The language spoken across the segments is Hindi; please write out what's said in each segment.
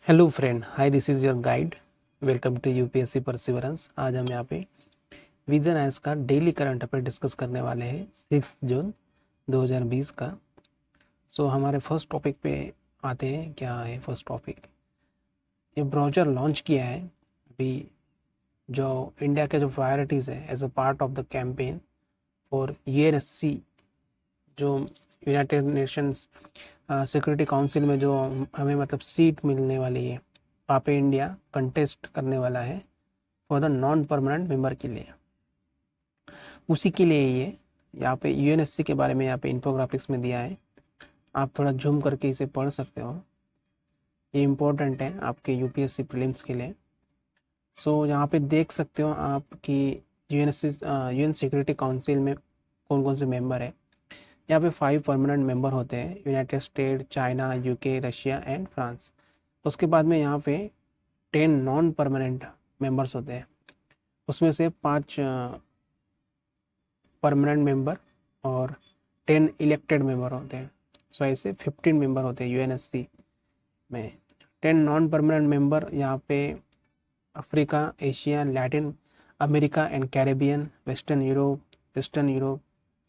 Hello friend, hi, this is your guide. Welcome to UPSC perseverance. आज हम यहाँ पे विजन आइज का डेली करंट अफेयर डिस्कस करने वाले हैं 6 जून 2020 का। हमारे फर्स्ट टॉपिक पे आते हैं। क्या है फर्स्ट टॉपिक? ये ब्राउज़र लॉन्च किया है अभी, जो इंडिया के जो प्रायोरिटीज़ है as a part of the campaign for UNSC, जो यूनाइटेड नेशंस सिक्योरिटी काउंसिल में जो हमें मतलब सीट मिलने वाली है, वहाँ पे इंडिया कंटेस्ट करने वाला है for the non permanent member के लिए। उसी के लिए ये यहाँ पे यूएनएससी के बारे में यहाँ पे इन्फोग्राफिक्स में दिया है। आप थोड़ा जूम करके इसे पढ़ सकते हो, ये इम्पोर्टेंट है आपके यूपीएससी प्रीलिम्स के लिए। यहाँ पे देख सकते हो आप कि यूएनएससी यूएन सिक्योरिटी काउंसिल में कौन कौन से मेंबर है। यहाँ पे 5 परमानेंट मेंबर होते हैं, United state, China, UK, Russia and France. उसके बाद में यहाँ पे 10 नॉन परमानेंट मेंबर्स होते हैं, उसमें से 5 परमानेंट मेंबर और 10 इलेक्टेड मेंबर होते हैं। ऐसे 15 मेंबर होते हैं यूएनएससी में। 10 नॉन परमानेंट मेंबर यहाँ पे Africa, Asia, Latin America and Caribbean, western Europe, eastern Europe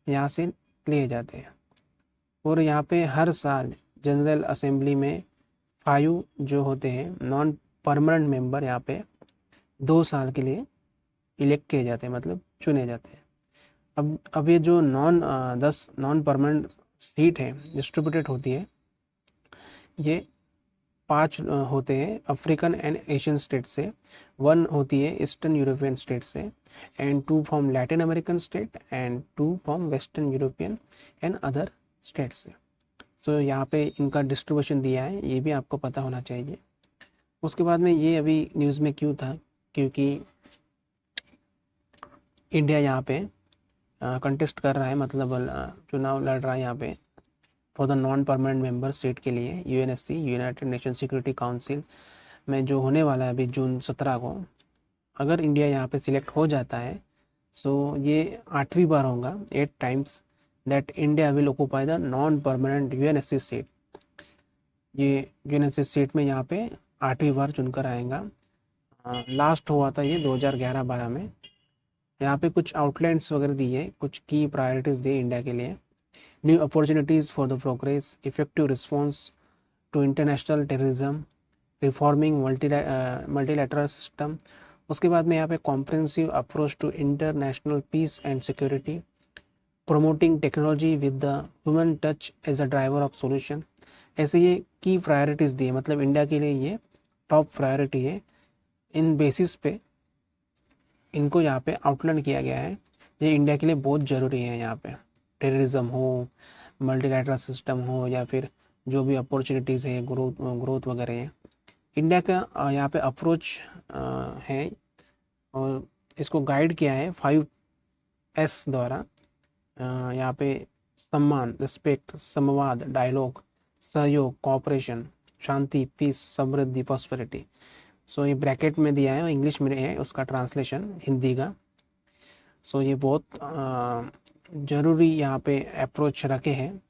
यहाँ से लिए जाते हैं। और यहाँ पे हर साल जनरल असेंबली में 5 जो होते हैं नॉन परमानेंट मेंबर यहाँ पे 2 साल के लिए इलेक्ट किए जाते हैं, मतलब चुने जाते हैं। अब ये जो 10 नॉन परमानेंट सीट है डिस्ट्रीब्यूटेड होती है, ये 5 होते हैं अफ्रीकन एंड एशियन स्टेट से, 1 होती है ईस्टर्न यूरोपियन स्टेट से, and 2 from Latin American state and 2 from western European and other state से। यहाँ पे इनका डिस्ट्रीब्यूशन दिया है, ये भी आपको पता होना चाहिए। उसके बाद में ये अभी न्यूज़ में क्यों था, क्योंकि इंडिया यहाँ पे कंटेस्ट कर रहा है, मतलब चुनाव लड़ रहा है यहाँ पे for the non permanent member seat के लिए UNSC, United nation security Council में, जो होने वाला है अभी जून 17 को। अगर इंडिया यहाँ पे सिलेक्ट हो जाता है, ये 8वीं बार होगा, 8 times that India will occupy the non permanent UNSC seat. ये यूएनएससी सीट में यहाँ पे 8वीं बार चुनकर आएगा। लास्ट हुआ था ये 2011-12 में। यहाँ पे कुछ आउटलाइंस वगैरह दिए, कुछ की प्रायोरिटीज़ दी इंडिया के लिए। New opportunities for the progress, effective response to international terrorism, reforming multilateral system. उसके बाद में यहाँ पे comprehensive approach to international peace and security, promoting technology with the human touch as a driver of solution. ऐसे ये की प्रायोरिटीज़ दी है, मतलब इंडिया के लिए ये टॉप प्रायोरिटी है। इन बेसिस पे इनको यहाँ पे आउटलाइन किया गया है, ये इंडिया के लिए बहुत ज़रूरी है। यहाँ पे टेररिज्म हो, मल्टीलैटरल सिस्टम हो, या फिर जो भी अपॉर्चुनिटीज़ है, ग्रोथ वगैरह है, इंडिया का यहाँ पे अप्रोच है। और इसको गाइड किया है 5S द्वारा। यहाँ पे सम्मान, रिस्पेक्ट, संवाद, डायलॉग, सहयोग, कोऑपरेशन, शांति, पीस, समृद्धि, प्रॉस्पेरिटी। ये ब्रैकेट में दिया है, इंग्लिश में है उसका ट्रांसलेशन हिंदी का। ये बहुत ज़रूरी यहाँ पे अप्रोच रखे हैं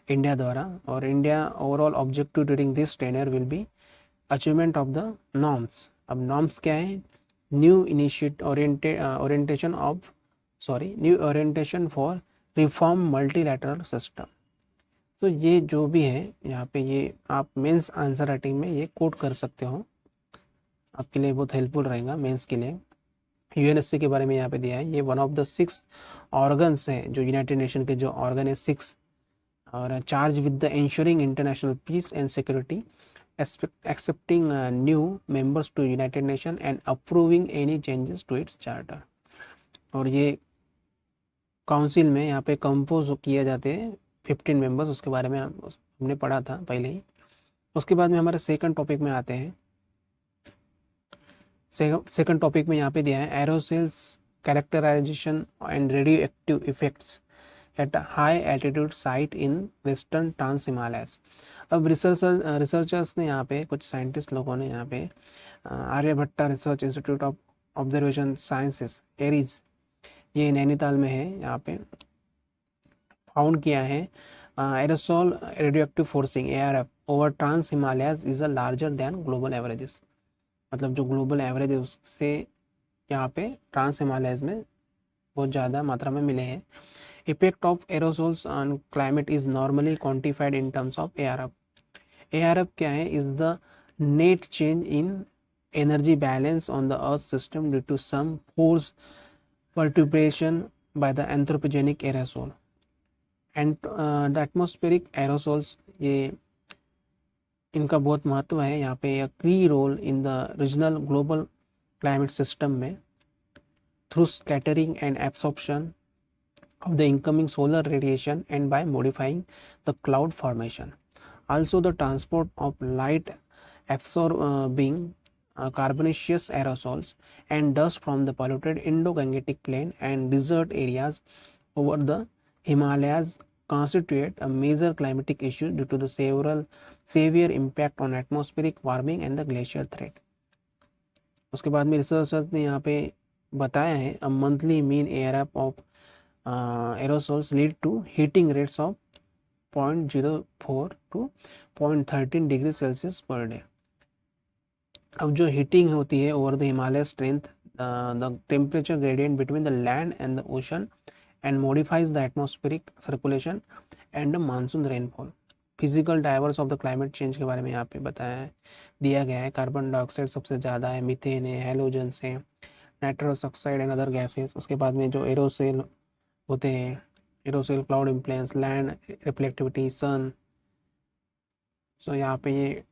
इंडिया द्वारा। और India overall objective during this tenure will be achievement of the norms. अब नॉर्म्स क्या है? New orientation for reform multilateral system. ये जो भी है यहाँ पे, ये आप मेंस आंसर राइटिंग में ये कोट कर सकते हो, आपके लिए बहुत हेल्पफुल रहेगा मेंस के लिए। यूएनएससी के बारे में यहाँ पे दिया है, ये वन ऑफ द 6 ऑर्गन्स है, जो यूनाइटेड नेशन के जो ऑर्गन है 6, और charge with the ensuring international peace and security, accepting new members to United Nations and approving any changes to its charter। और ये काउंसिल में यहाँ पे कंपोज किए जाते हैं 15 मेंबर्स, उसके बारे में हमने पढ़ा था पहले ही। उसके बाद में हमारे सेकंड टॉपिक में आते हैं। सेकंड टॉपिक में यहाँ पे दिया है aerosols characterization and radio active effects at high altitude site in western trans Himalayas. अब रिसर्चर्स ने यहाँ पे, कुछ साइंटिस्ट लोगों ने यहाँ पे Aryabhatta research institute of observation sciences ARIES, ये नैनीताल में है, यहाँ पे फाउंड किया है aerosol radio active forcing ARF over trans Himalayas is a larger than global averages, मतलब जो ग्लोबल एवरेज है उससे यहाँ पे ट्रांस हिमालयाज में बहुत ज़्यादा मात्रा में मिले हैं। Effect of aerosols on climate is normally quantified in terms of ARF। ARF क्या है? Is the net change in energy balance on the earth system due to some force perturbation by the anthropogenic aerosol and the atmospheric aerosols, ये इनका बहुत महत्व है यहाँ पे। Key role in the regional global climate system में through scattering and absorption of the incoming solar radiation and by modifying the cloud formation. Also, the transport of light absorbing carbonaceous aerosols and dust from the polluted Indo-Gangetic plain and desert areas over the Himalayas constitute a major climatic issue due to the severe impact on atmospheric warming and the glacier threat. उसके बाद में रिसर्चर्स ने यहाँ पे बताया है a monthly mean ARF of aerosols lead to heating rates of 0.04 to 0.13 degree Celsius per day. अब जो हीटिंग होती है over the Himalaya strength the temperature gradient between the land and the ocean and modifies the atmospheric circulation and the monsoon rainfall. Physical drivers of the climate change के बारे में यहाँ पे बताया है, दिया गया है। कार्बन डाइऑक्साइड सबसे ज़्यादा है, मीथेन है, हेलोजन्स है, nitrous oxide and other gases. उसके बाद में जो एरोसेल होते हैं, aerosol, cloud influence, land reflectivity, सन। सो यहाँ पे ये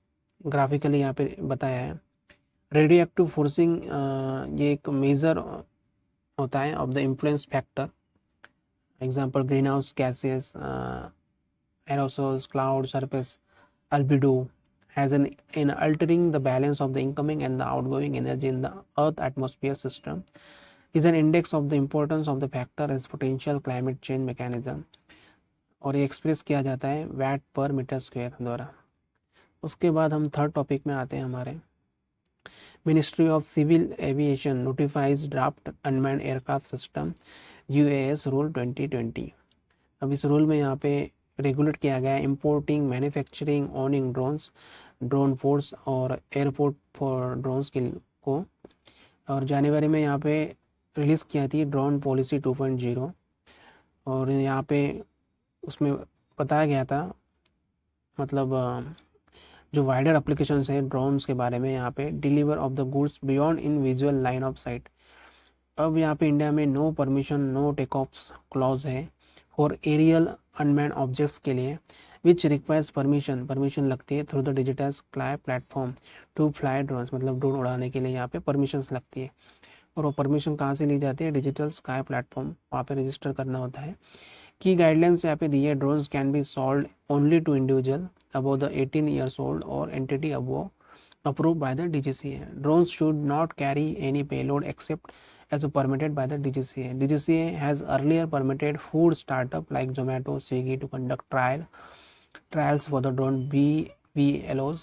ग्राफिकली यहाँ पे बताया है। रेडियो एक्टिव फोर्सिंग ये एक मेजर होता है of the influence factor, example green house gases, aerosols, cloud surface albedo has an in altering the balance of the incoming and the outgoing energy in the earth atmosphere system is an index of the importance of the factor as potential climate change mechanism, और ये एक्सप्रेस किया जाता है वैट पर मीटर स्क्वायर द्वारा। उसके बाद हम थर्ड टॉपिक में आते हैं हमारे। Ministry of civil aviation notifies draft unmanned aircraft system UAS rule 2020। अब इस रूल में यहाँ पे रेगुलेट किया गया है importing, manufacturing, owning drones, drone force और एयरपोर्ट फॉर ड्रोन्स को। और जनवरी में यहाँ पे रिलीज़ किया थी ड्रोन पॉलिसी 2.0, और यहाँ पे उसमें बताया गया था मतलब जो वाइडर एप्लीकेशंस हैं ड्रोन्स के बारे में, यहाँ पे deliver of the goods beyond in visual line of sight. अब यहाँ पे इंडिया में no permission no take off clause है फॉर एरियल अनमैन्ड ऑब्जेक्ट्स के लिए विच रिक्वायर्स परमिशन लगती है through the digital sky platform to fly drones, मतलब ड्रोन उड़ाने के लिए यहाँ पे परमिशन लगती है। और वो परमिशन कहाँ से ली जाती है? डिजिटल स्काई प्लेटफॉर्म, वहाँ पे रजिस्टर करना होता है। की गाइडलाइंस यहाँ पे दी है, drones can be sold only to individual above the 18 years old और entity above approved by the DGCA. Drones should not carry any payload except as permitted by the DGCA. DGCA has earlier permitted food startup like Zomato, Swiggy to conduct trials for the drone BVLOs.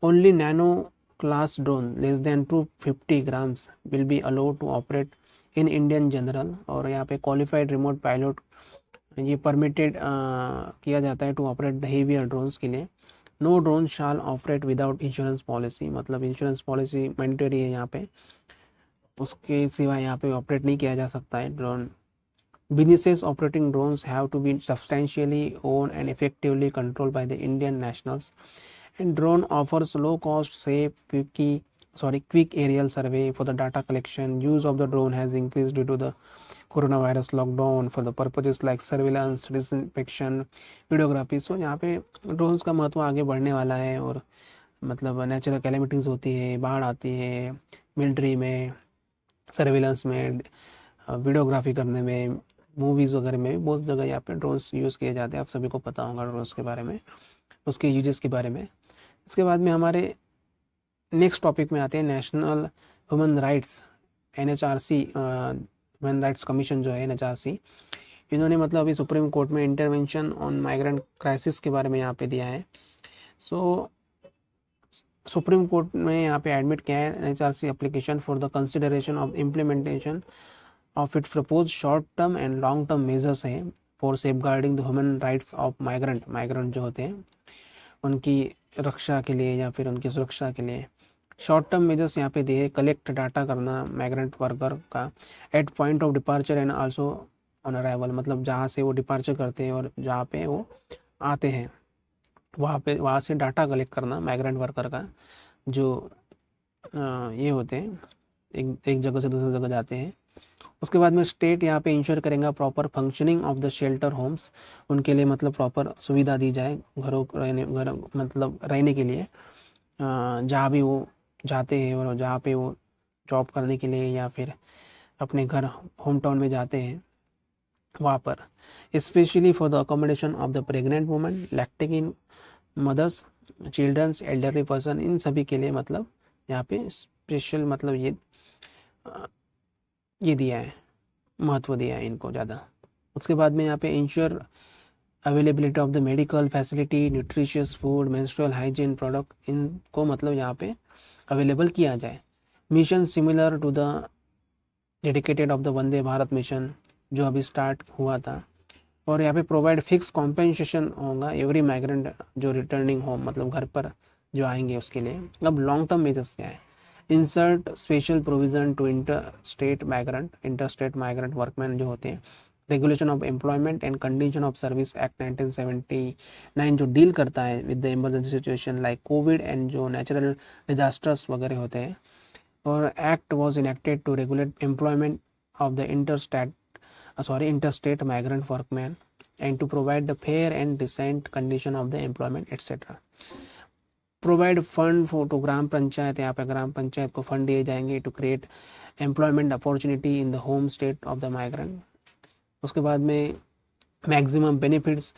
Only nano class drone less than 250 grams will be allowed to operate in Indian general, और यहाँ पे qualified remote pilot ये परमिटेड किया जाता है टू ऑपरेट हेवियर ड्रोन्स के लिए। नो ड्रोन शाल ऑपरेट विदाउट इंश्योरेंस पॉलिसी, मतलब इंश्योरेंस पॉलिसी मैंडेटरी है यहाँ पे, उसके सिवा यहाँ पे ऑपरेट नहीं किया जा सकता है drone. Businesses operating drones have to be substantially own and effectively controlled by the Indian nationals and drone offers low cost safe quick aerial survey for the data collection. Use of the drone has increased due to the coronavirus lockdown for the purposes like surveillance, disinfection, videography. So यहाँ पे ड्रोन्स का महत्व आगे बढ़ने वाला है, और मतलब नेचुरल कैलेमिटीज़ होती है, बाढ़ आती है, मिलिट्री में, सर्वेलेंस में, वीडियोग्राफी करने में, मूवीज़ वगैरह में, बहुत जगह यहाँ पे ड्रोन्स यूज़ किए जाते हैं। आप सभी को पता होगा ड्रोन्स के बारे में, उसके यूजेस के बारे में। इसके बाद में हमारे नेक्स्ट टॉपिक में आते हैं national human rights NHRC, human rights commission जो है NHRC, इन्होंने मतलब अभी सुप्रीम कोर्ट में इंटरवेंशन ऑन माइग्रेंट क्राइसिस के बारे में यहाँ पे दिया है। सो सुप्रीम कोर्ट में यहाँ पे एडमिट किया है NHRC application for the consideration of implementation of its propose short term and long term measures है for safeguarding the human rights of migrant जो होते हैं उनकी रक्षा के लिए या फिर उनकी सुरक्षा के लिए। शॉर्ट टर्म मेजर्स यहाँ पे दिए, कलेक्ट डाटा करना माइग्रेंट वर्कर का at point of departure and also on arrival, मतलब जहाँ से वो डिपार्चर करते हैं और जहाँ पे वो आते हैं वहाँ से डाटा कलेक्ट करना माइग्रेंट वर्कर का, जो ये होते हैं एक जगह से दूसरी जगह जाते हैं। उसके बाद में स्टेट यहाँ पे इंश्योर करेगा proper functioning of the shelter homes, उनके लिए मतलब प्रॉपर सुविधा दी जाए घर मतलब रहने के लिए, जहाँ भी वो जाते हैं और जहाँ पे वो जॉब करने के लिए या फिर अपने घर होम टाउन में जाते हैं वहाँ पर, specially for the accommodation of the pregnant women, lactating mothers, childrens, elderly person, इन सभी के लिए मतलब यहाँ पे स्पेशल मतलब ये दिया है, महत्व दिया है इनको ज़्यादा। उसके बाद में यहाँ पे ensure availability of the medical facility, nutritious food, menstrual hygiene product, इनको मतलब यहाँ पे अवेलेबल किया जाए। Mission similar to the dedicated of the Vande Bharat mission जो अभी स्टार्ट हुआ था। और यहाँ पे प्रोवाइड फिक्स कॉम्पेंसेशन होगा एवरी माइग्रेंट जो रिटर्निंग होम मतलब घर पर जो आएंगे उसके लिए। अब लॉन्ग टर्म मेजर्स क्या है, insert special provision to interstate migrant workman जो होते हैं, regulation of employment and condition of service act 1979 जो डील करता है with the emergency situation like Covid and जो नेचुरल डिजास्टर्स वगैरह होते हैं। और act was enacted to regulate employment of the interstate migrant workmen and to provide the fair and decent condition of the employment etc. Provide fund for to gram panchayat, यहाँ पे ग्राम पंचायत को फंड दिए जाएंगे to create employment opportunity in the home state of the migrant. उसके बाद में maximum benefits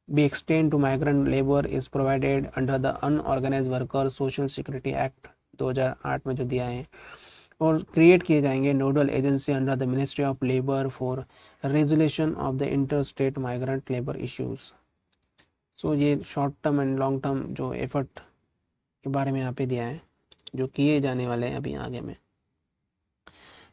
be extend to migrant labour is provided under the unorganise worker social security act 2008 में जो दिया है। और क्रिएट किए जाएंगे nodal agency under the ministry of labour for resolution of the inter state migrant labour issues. So ये short term and long term जो एफर्ट के बारे में यहाँ पे दिया है जो किए जाने वाले हैं अभी आगे में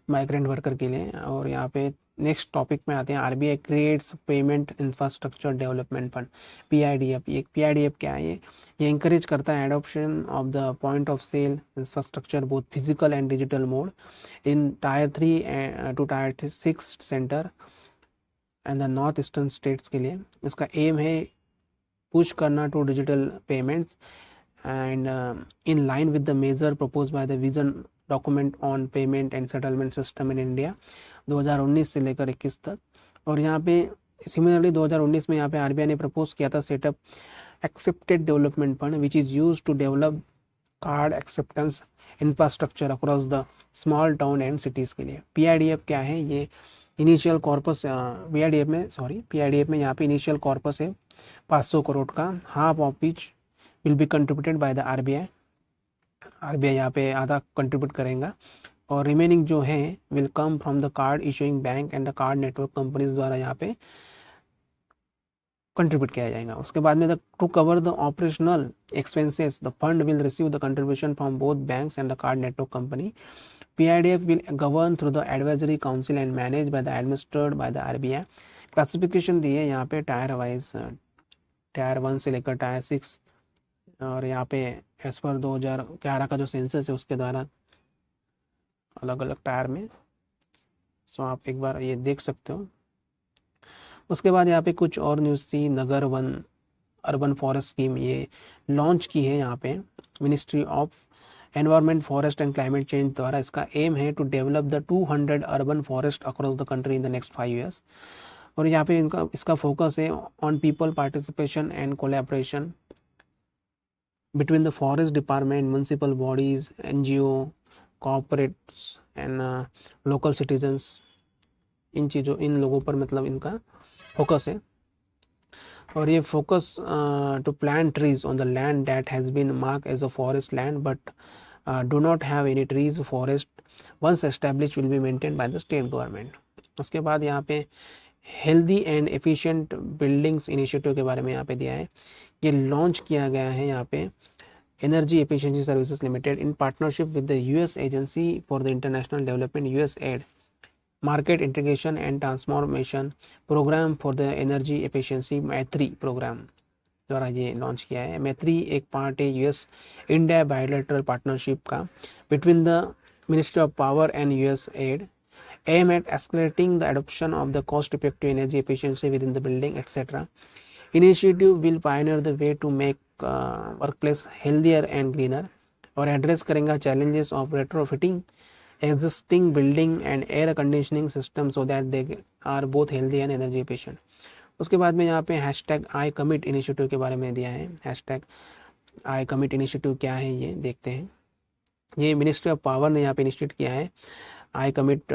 माइग्रेंट वर्कर के लिए। और यहाँ पे नेक्स्ट टॉपिक में आते हैं, RBI creates payment infrastructure development fund, PIDF. ये पीआईडीएफ क्या है, ये इंकरेज करता है adoption of the point of sale infrastructure both physical and digital mode in tier 3 to tier 6 centre and the north eastern states के लिए। इसका एम है पुश करना to digital payments and in line with the major propose by the vision document on payment and settlement system in India 2019 से लेकर 21 तक। और यहाँ पे सिमिलरली 2019 में यहाँ पे आरबीआई ने प्रपोज किया था setup accepted development fund which is use to develop card acceptance infrastructure across the small town and cities के लिए। पीआईडीएफ क्या है, ये इनिशियल कॉर्पस पीआईडीएफ में यहाँ पे इनिशियल कॉर्पस है 500 करोड़ का, half of which will be contributed by the RBI यहाँ पे आधा कंट्रीब्यूट करेगा और रिमेनिंग जो है will come from the card issuing bank and the card network companies द्वारा यहाँ पे कंट्रीब्यूट किया जाएगा। उसके बाद में to cover the operational expenses the fund will receive the contribution from both banks and the card network company. PIDF will govern through the advisory council and managed by the administered by the RBI। Classification दी है यहाँ पे टायर वाइज, टायर 1 से लेकर टायर 6, और यहाँ पे एज पर 2011 का जो सेंसस है उसके द्वारा अलग अलग टायर में। सो आप एक बार ये देख सकते हो। उसके बाद यहाँ पे कुछ और न्यूज़ थी, Nagar Van urban forest scheme ये लॉन्च की है यहाँ पे ministry of environment forest and climate change द्वारा। इसका एम है to develop the 200 urban forest across the country in the next 5 years। और यहाँ पे इसका फोकस है on people participation and collaboration between the forest department, municipal bodies, NGO, corporates and local citizens. इन लोगों पर मतलब इनका फोकस है। और ये focus to plant trees on the land that has been mark as a forest land but do not have any trees. Forest once establish will be maintain by the state government. उसके बाद यहाँ पे healthy and efficient buildings initiative के बारे में यहाँ पे दिया है। ये लॉन्च किया गया है यहाँ पे energy efficiency services limited in partnership with the US agency for the international development USAID। Market integration and transformation programme for the energy efficiency Maitri programme द्वारा ये लॉन्च किया है। मैत्री एक पार्ट है यूएस इंडिया बायोलेटरल पार्टनरशिप का between the ministry of power and US aid aim at accelerating the adoption of the cost-effective energy efficiency within the building, etc. Initiative will pioneer the way to make workplace healthier and greener और एड्रेस करेंगे challenges of retrofitting existing building and air conditioning system so that they are both healthy and energy efficient. उसके बाद में यहाँ पे हैशटैग आई कमिट इनिशिएटिव के बारे में दिया है। हैशटैग आई कमिट इनिशिएटिव क्या है ये देखते हैं। ये मिनिस्ट्री ऑफ पावर ने यहाँ पे इनिशिएट किया है आई commit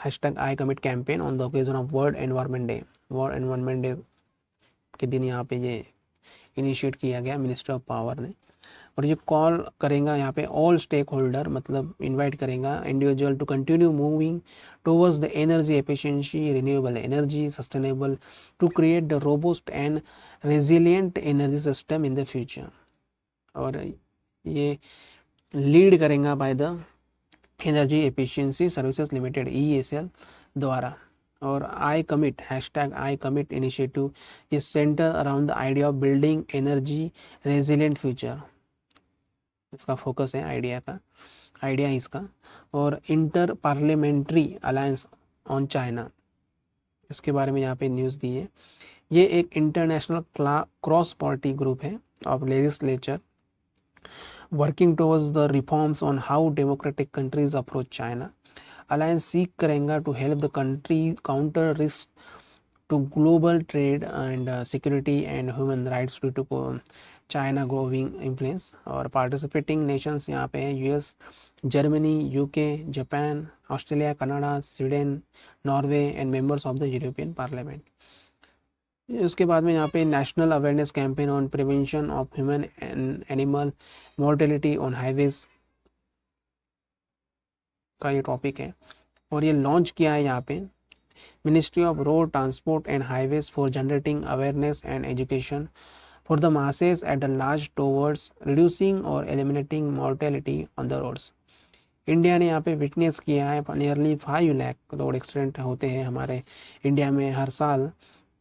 hashtag I commit campaign on the occasion of world environment day. World environment day के दिन यहाँ पे ये इनिशिएट किया गया मिनिस्ट्री ऑफ पावर ने। और ये कॉल करेगा यहाँ पे ऑल स्टेक होल्डर मतलब इनवाइट करेगा individual to continue moving towards the energy efficiency renewable energy sustainable to create the robust and resilient energy system in the future. और ये लीड करेगा by the energy efficiency services limited ESL द्वारा। और I commit hashtag I commit initiative is centre around the idea of building energy resilient future. इसका फोकस है आइडिया इसका। और inter parliamentary alliance on China इसके बारे में यहाँ पे न्यूज़ दी है। ये एक इंटरनेशनल क्रॉस पार्टी ग्रुप है of legislature working towards the reforms on how democratic countries approach China. Alliance seek करेगा to help the country counter risk to global trade and security and human rights due to China growing influence। और participating nations यहाँ पे हैं US, Germany, UK, Japan, Australia, Canada, Sweden, Norway and members of the European parliament. उसके बाद में यहाँ पे national awareness campaign on prevention of human and animal mortality on highways का ये टॉपिक है। और ये लॉन्च किया है यहाँ पे Ministry of Road Transport and Highways for generating awareness and education for the masses at large towards reducing or eliminating mortality on the roads। India ने यहाँ पे विटनेस किया है नियरली 5 लाख रोड एक्सीडेंट होते हैं हमारे इंडिया में हर साल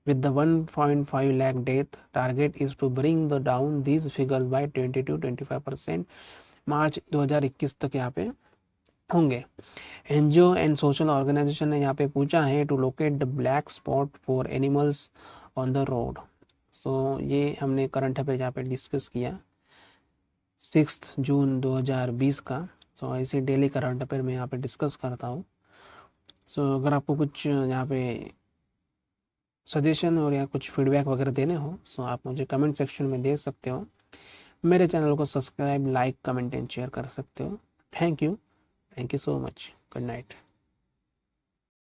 with the 1.5 lakh death target is to bring the down these figures by 20 to 25% मार्च 2021 तक यहाँ पे होंगे। एनजीओ एंड सोशल ऑर्गेनाइजेशन ने यहाँ पे पूछा है to locate the black spot for animals on the road. So ये हमने करंट अफेयर यहाँ पे डिस्कस किया 6 जून 2020 का। सो ऐसे डेली करंट अफेयर में यहाँ पे डिस्कस करता हूँ। सो अगर आपको कुछ यहाँ पे सजेशन और या कुछ फीडबैक वगैरह देने हो सो आप मुझे कमेंट सेक्शन में दे सकते हो। मेरे चैनल को subscribe like comment and share कर सकते हो। Thank you so much. Good night.